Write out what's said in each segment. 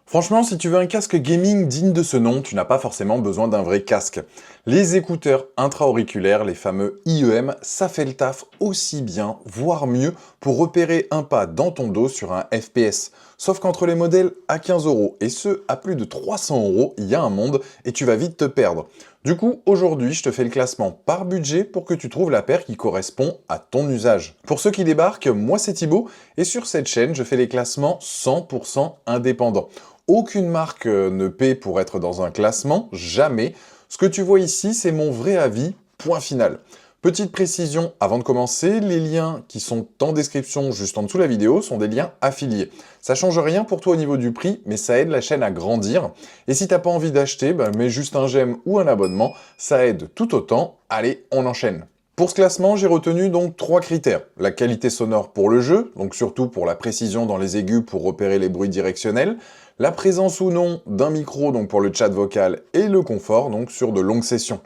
Franchement, si tu veux un casque gaming digne de ce nom, tu n'as pas forcément besoin d'un vrai casque. Les écouteurs intra-auriculaires, les fameux IEM, ça fait le taf aussi bien, voire mieux, pour repérer un pas dans ton dos sur un FPS. Sauf qu'entre les modèles à 15 € et ceux à plus de 300 €, il y a un monde et tu vas vite te perdre. Du coup, aujourd'hui, je te fais le classement par budget pour que tu trouves la paire qui correspond à ton usage. Pour ceux qui débarquent, moi c'est Thibaut et sur cette chaîne, je fais les classements 100% indépendants. Aucune marque ne paie pour être dans un classement, jamais. Ce que tu vois ici, c'est mon vrai avis, point final. Petite précision avant de commencer, les liens qui sont en description juste en dessous de la vidéo sont des liens affiliés. Ça change rien pour toi au niveau du prix, mais ça aide la chaîne à grandir. Et si t'as pas envie d'acheter, mets juste un j'aime ou un abonnement, ça aide tout autant. Allez, on enchaîne. Pour ce classement, j'ai retenu donc 3 critères. La qualité sonore pour le jeu, donc surtout pour la précision dans les aigus pour repérer les bruits directionnels, la présence ou non d'un micro donc pour le chat vocal et le confort donc sur de longues sessions.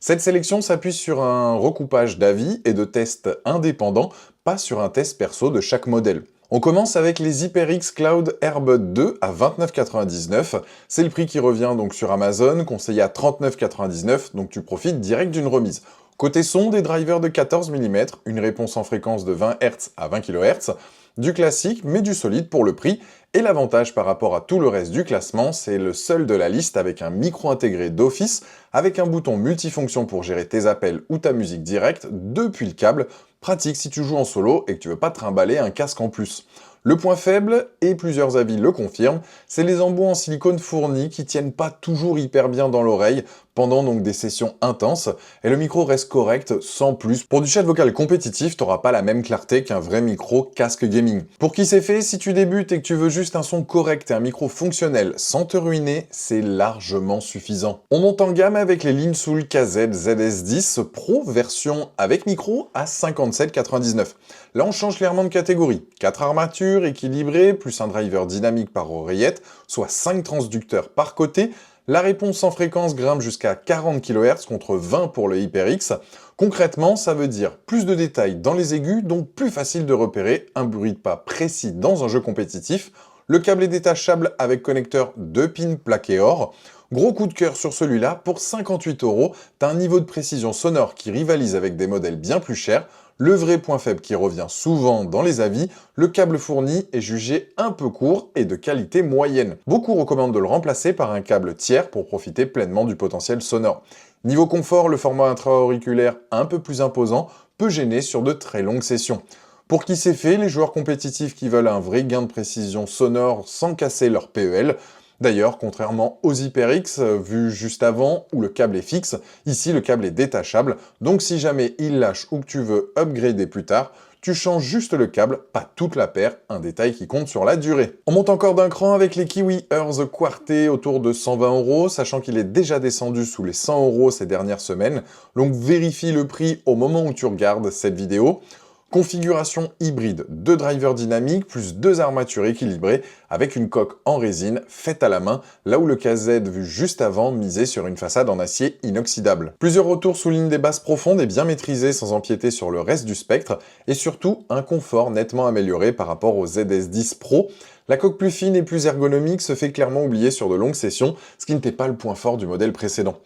Cette sélection s'appuie sur un recoupage d'avis et de tests indépendants, pas sur un test perso de chaque modèle. On commence avec les HyperX Cloud AirBud 2 à 29,99 €. C'est le prix qui revient donc sur Amazon, conseillé à 39,99 €, donc tu profites direct d'une remise. Côté son, des drivers de 14 mm, une réponse en fréquence de 20 Hz à 20 kHz, du classique mais du solide pour le prix, et l'avantage par rapport à tout le reste du classement, c'est le seul de la liste avec un micro intégré d'office, avec un bouton multifonction pour gérer tes appels ou ta musique directe depuis le câble, pratique si tu joues en solo et que tu veux pas te trimballer un casque en plus. Le point faible, et plusieurs avis le confirment, c'est les embouts en silicone fournis qui tiennent pas toujours hyper bien dans l'oreille pendant donc des sessions intenses, et le micro reste correct sans plus. Pour du chat vocal compétitif, t'auras pas la même clarté qu'un vrai micro casque gaming. Pour qui c'est fait, si tu débutes et que tu veux juste un son correct et un micro fonctionnel sans te ruiner, c'est largement suffisant. On monte en gamme avec les Linsoul KZ ZS10 Pro version avec micro à 57,99 €. Là on change clairement de catégorie. 4 armatures équilibrées, plus un driver dynamique par oreillette, soit 5 transducteurs par côté. La réponse en fréquence grimpe jusqu'à 40 kHz contre 20 pour le HyperX. Concrètement, ça veut dire plus de détails dans les aigus, donc plus facile de repérer un bruit de pas précis dans un jeu compétitif. Le câble est détachable avec connecteur 2 pins plaqué or. Gros coup de cœur sur celui-là, pour 58 €, t'as un niveau de précision sonore qui rivalise avec des modèles bien plus chers. Le vrai point faible qui revient souvent dans les avis, le câble fourni est jugé un peu court et de qualité moyenne. Beaucoup recommandent de le remplacer par un câble tiers pour profiter pleinement du potentiel sonore. Niveau confort, le format intra-auriculaire un peu plus imposant peut gêner sur de très longues sessions. Pour qui c'est fait, les joueurs compétitifs qui veulent un vrai gain de précision sonore sans casser leur PEL. D'ailleurs, contrairement aux HyperX vus juste avant, où le câble est fixe, ici le câble est détachable, donc si jamais il lâche ou que tu veux upgrader plus tard, tu changes juste le câble, pas toute la paire, un détail qui compte sur la durée. On monte encore d'un cran avec les Kiwi Earth Quarté autour de 120 €, sachant qu'il est déjà descendu sous les 100 € ces dernières semaines, donc vérifie le prix au moment où tu regardes cette vidéo. Configuration hybride, 2 drivers dynamiques plus 2 armatures équilibrées avec une coque en résine faite à la main, là où le KZ vu juste avant misait sur une façade en acier inoxydable. Plusieurs retours soulignent des basses profondes et bien maîtrisées sans empiéter sur le reste du spectre, et surtout un confort nettement amélioré par rapport au ZS10 Pro. La coque plus fine et plus ergonomique se fait clairement oublier sur de longues sessions, ce qui n'était pas le point fort du modèle précédent.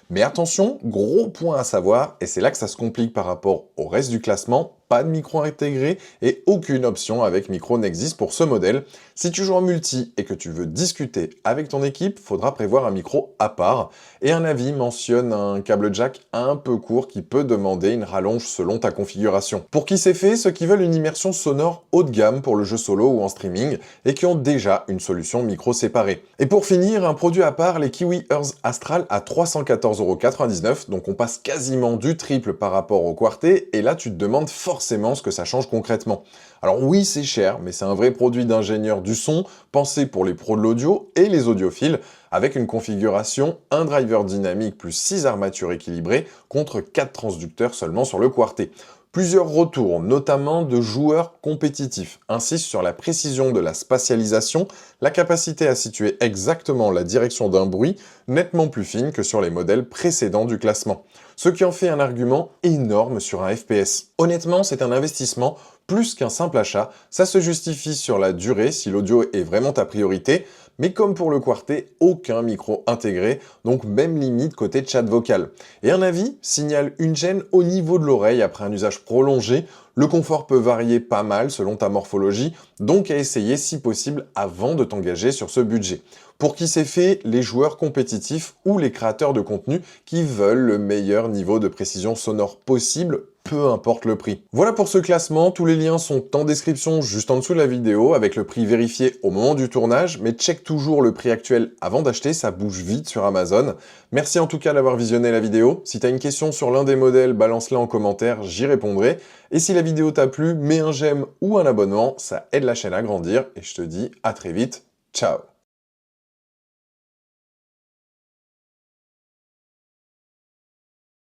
Mais attention, gros point à savoir, et c'est là que ça se complique par rapport au reste du classement, pas de micro intégré et aucune option avec micro n'existe pour ce modèle. Si tu joues en multi et que tu veux discuter avec ton équipe, faudra prévoir un micro à part. Et un avis mentionne un câble jack un peu court qui peut demander une rallonge selon ta configuration. Pour qui c'est fait, ceux qui veulent une immersion sonore haut de gamme pour le jeu solo ou en streaming et qui ont déjà une solution micro séparée. Et pour finir, un produit à part, les Kiwi Earth Astral à 314,99 €, donc on passe quasiment du triple par rapport au Quarté, et là tu te demandes forcément ce que ça change concrètement. Alors oui, c'est cher, mais c'est un vrai produit d'ingénieur du son, pensé pour les pros de l'audio et les audiophiles, avec une configuration, un driver dynamique plus 6 armatures équilibrées contre 4 transducteurs seulement sur le Quarté. Plusieurs retours, notamment de joueurs compétitifs, insistent sur la précision de la spatialisation, la capacité à situer exactement la direction d'un bruit, nettement plus fine que sur les modèles précédents du classement. Ce qui en fait un argument énorme sur un FPS. Honnêtement, c'est un investissement plus qu'un simple achat, ça se justifie sur la durée si l'audio est vraiment ta priorité, mais comme pour le Quarté, aucun micro intégré, donc même limite côté chat vocal. Et un avis signale une gêne au niveau de l'oreille après un usage prolongé. Le confort peut varier pas mal selon ta morphologie, donc à essayer si possible avant de t'engager sur ce budget. Pour qui c'est fait, les joueurs compétitifs ou les créateurs de contenu qui veulent le meilleur niveau de précision sonore possible, peu importe le prix. Voilà pour ce classement, tous les liens sont en description juste en dessous de la vidéo avec le prix vérifié au moment du tournage, mais check toujours le prix actuel avant d'acheter, ça bouge vite sur Amazon. Merci en tout cas d'avoir visionné la vidéo. Si t'as une question sur l'un des modèles, balance-la en commentaire, j'y répondrai. Et si la vidéo t'a plu, mets un j'aime ou un abonnement, ça aide la chaîne à grandir et je te dis à très vite. Ciao!